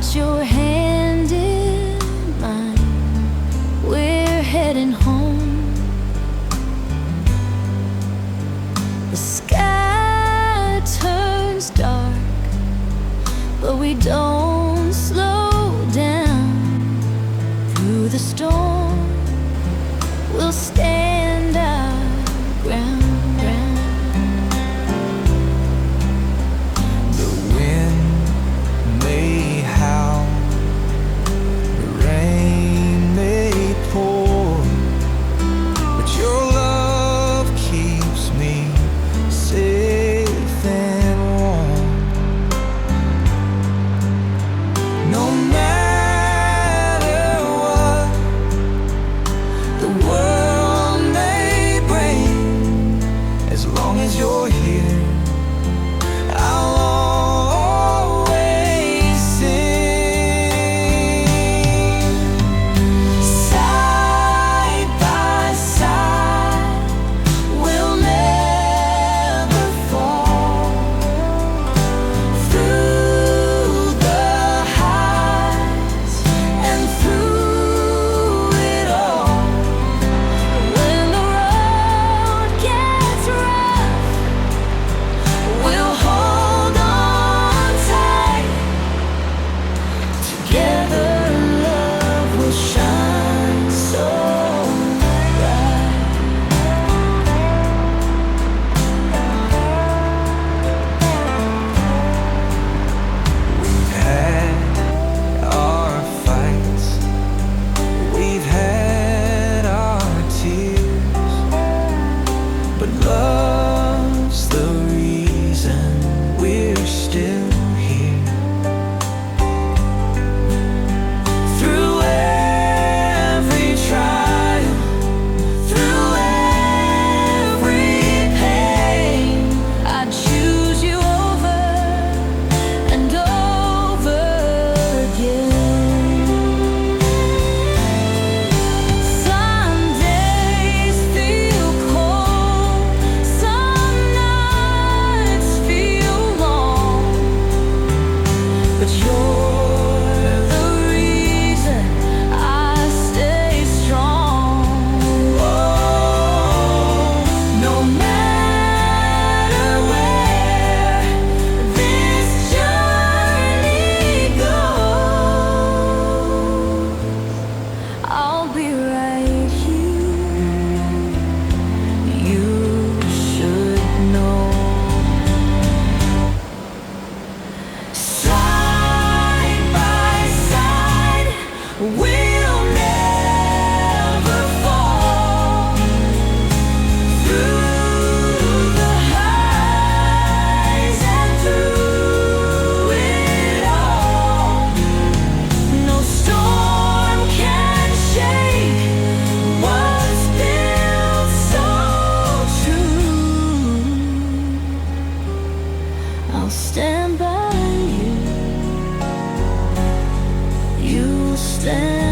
Got your hand in mine, we're heading home. The sky turns dark, but we don't slow down. Through the storm, we'll stand our ground. The wind may howl, the rain may pour, but your love keeps me safe and warm. No matter what the world may bring, as long as you're here, I'll always sing. Side by side, we'll never fall. Through the highs and through it all. When the road gets rough, we'll hold on tight. Together love will shine so bright. We've had our fights, we've had our tears, but love's the reason we're still here. Through every trial, through every pain, I'd choose you over and over again. Some days feel cold, some nights feel long, but you're the reason I stay strong. No matter where this journey goes, I'll be right here. You should know. Side by side, we'll never fall. Through the highs and through it all. No storm can shake what's built so true. I'll stand by you, you stand